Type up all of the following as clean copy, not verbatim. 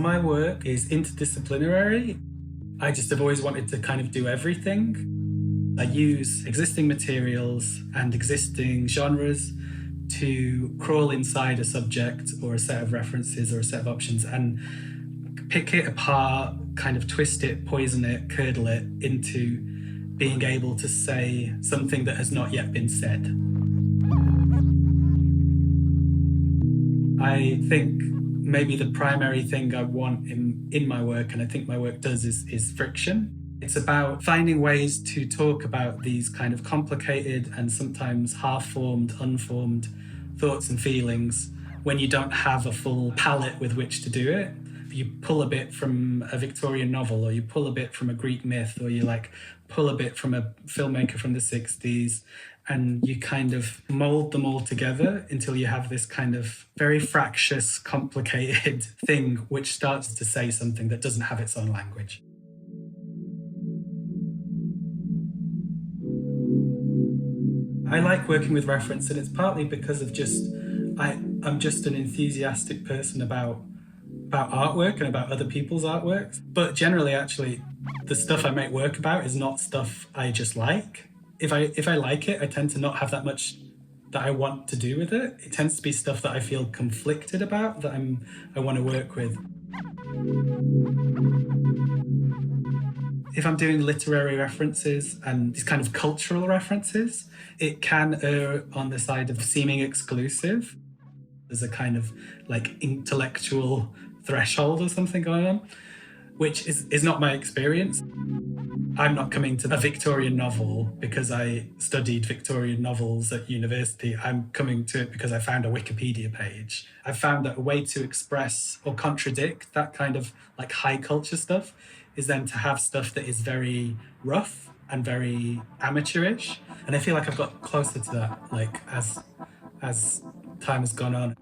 My work is interdisciplinary. I just have always wanted to kind of do everything. I use existing materials and existing genres to crawl inside a subject or a set of references or a set of options and pick it apart, kind of twist it, poison it, curdle it into being able to say something that has not yet been said. I think maybe the primary thing I want in my work, and I think my work does, is friction. It's about finding ways to talk about these kind of complicated and sometimes half-formed, unformed thoughts and feelings when you don't have a full palette with which to do it. You pull a bit from a Victorian novel, or you pull a bit from a Greek myth, or you pull a bit from a filmmaker from the 60s, and you kind of mold them all together until you have this kind of very fractious, complicated thing which starts to say something that doesn't have its own language. I like working with reference, and it's partly because of I'm just an enthusiastic person about artwork and about other people's artworks. But generally, actually, the stuff I make work about is not stuff I just like. If I like it, I tend to not have that much that I want to do with it. It tends to be stuff that I feel conflicted about, that I want to work with. If I'm doing literary references and these kind of cultural references, it can err on the side of seeming exclusive. There's a kind of intellectual threshold or something going on, which is not my experience. I'm not coming to a Victorian novel because I studied Victorian novels at university. I'm coming to it because I found a Wikipedia page. I found that a way to express or contradict that kind of high culture stuff is then to have stuff that is very rough and very amateurish. And I feel like I've got closer to that, as time has gone on.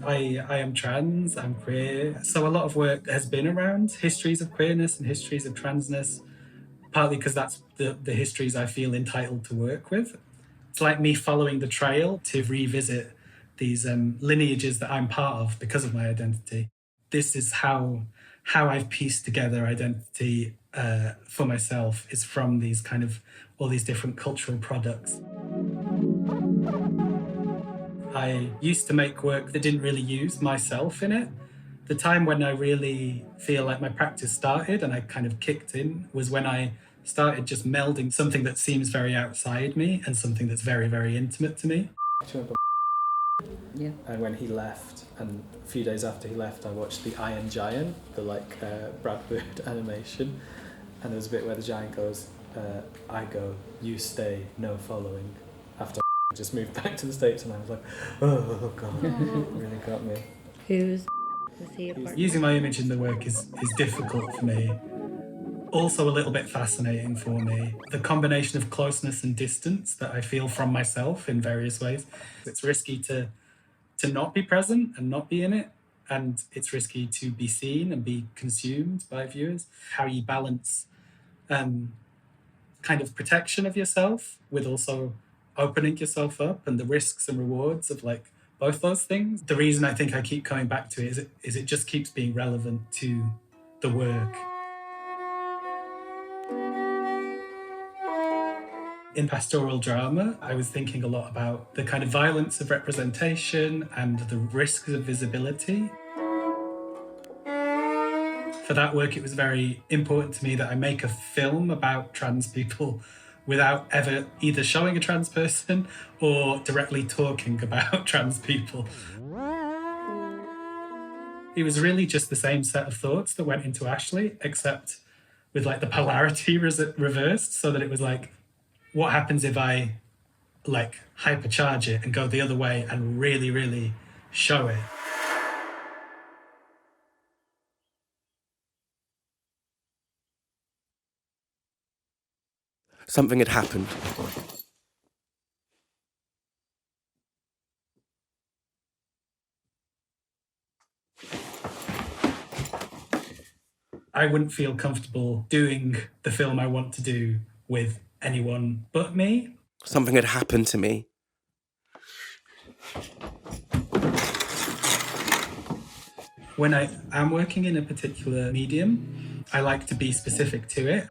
I am trans, I'm queer. So a lot of work has been around histories of queerness and histories of transness, partly because that's the histories I feel entitled to work with. It's like me following the trail to revisit these lineages that I'm part of because of my identity. This is how I've pieced together identity for myself, is from these kind of all these different cultural products. I used to make work that didn't really use myself in it. The time when I really feel like my practice started and I kind of kicked in was when I started just melding something that seems very outside me and something that's very, very intimate to me. Yeah. And when he left, and a few days after he left, I watched The Iron Giant, the Brad Bird animation, and there's a bit where the giant goes, I go, you stay, no following. After I just moved back to the States, and I was like, oh God, it really got me. Was he a partner? Using my image in the work is difficult for me. Also a little bit fascinating for me. The combination of closeness and distance that I feel from myself in various ways. It's risky to not be present and not be in it. And it's risky to be seen and be consumed by viewers. How you balance kind of protection of yourself with also opening yourself up, and the risks and rewards of both those things. The reason I think I keep coming back to it is it just keeps being relevant to the work. In Pastoral Drama, I was thinking a lot about the kind of violence of representation and the risks of visibility. For that work, it was very important to me that I make a film about trans people without ever either showing a trans person or directly talking about trans people. It was really just the same set of thoughts that went into Ashley, except with the polarity reversed, so that it was what happens if I hypercharge it and go the other way and really, really show it? Something had happened. I wouldn't feel comfortable doing the film I want to do with anyone but me. Something had happened to me. When I am working in a particular medium, I like to be specific to it.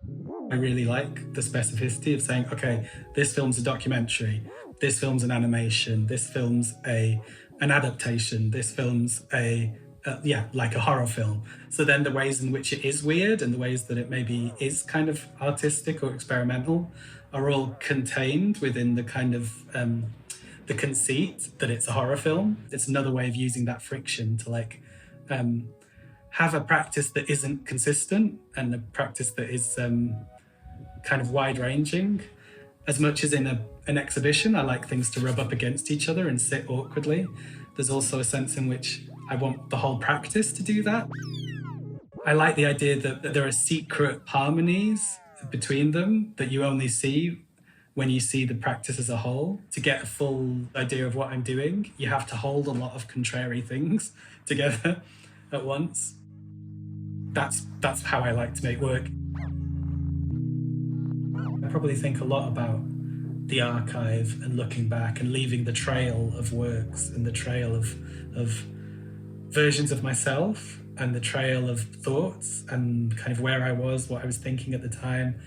I really like the specificity of saying, okay, this film's a documentary, this film's an animation, this film's an adaptation, this film's like a horror film. So then the ways in which it is weird and the ways that it maybe is kind of artistic or experimental are all contained within the kind of the conceit that it's a horror film. It's another way of using that friction to like have a practice that isn't consistent and a practice that is kind of wide-ranging. As much as in an exhibition, I like things to rub up against each other and sit awkwardly. There's also a sense in which I want the whole practice to do that. I like the idea that there are secret harmonies between them that you only see when you see the practice as a whole. To get a full idea of what I'm doing, you have to hold a lot of contrary things together at once. That's how I like to make work. I probably think a lot about the archive and looking back and leaving the trail of works and the trail of versions of myself and the trail of thoughts and kind of where I was, what I was thinking at the time.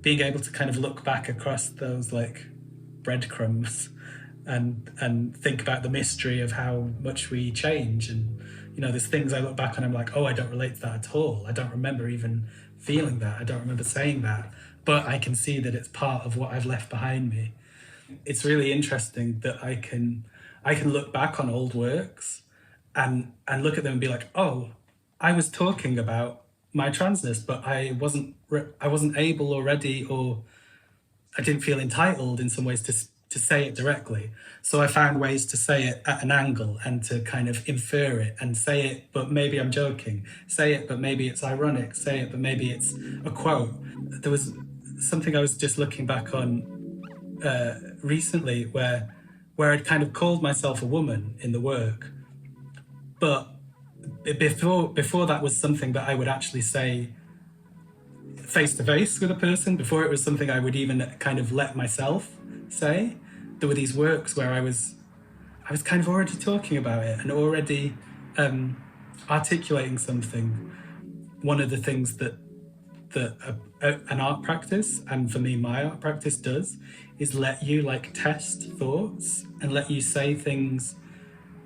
Being able to kind of look back across those like breadcrumbs and think about the mystery of how much we change. And, you know, there's things I look back and I'm like, oh, I don't relate to that at all. I don't remember even feeling that. I don't remember saying that. But I can see that it's part of what I've left behind me. It's really interesting that I can look back on old works and look at them and be like, oh, I was talking about my transness, but I wasn't able or ready, or I didn't feel entitled in some ways to say it directly. So I found ways to say it at an angle and to kind of infer it and say it, but maybe I'm joking. Say it, but maybe it's ironic. Say it, but maybe it's a quote. There was something I was just looking back on recently where I'd kind of called myself a woman in the work, but before that was something that I would actually say face to face with a person, before it was something I would even kind of let myself say. There were these works where I was kind of already talking about it and already articulating something. One of the things that an art practice, and for me my art practice does, is let you like test thoughts and let you say things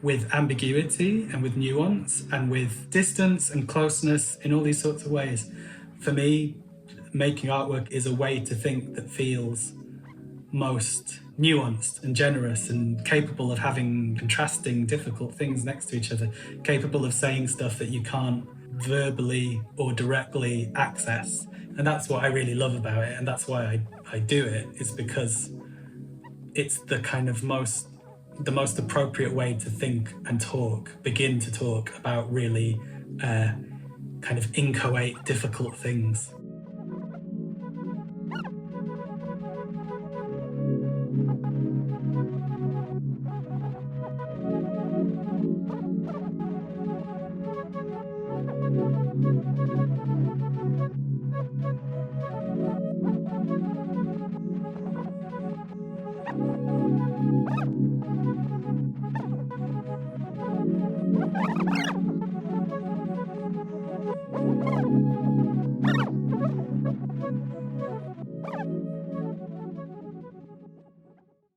with ambiguity and with nuance and with distance and closeness in all these sorts of ways. For me, making artwork is a way to think that feels most nuanced and generous and capable of having contrasting, difficult things next to each other, capable of saying stuff that you can't verbally or directly access. And that's what I really love about it, and that's why I do it, is because it's the kind of the most appropriate way to think and begin to talk about really kind of inchoate, difficult things.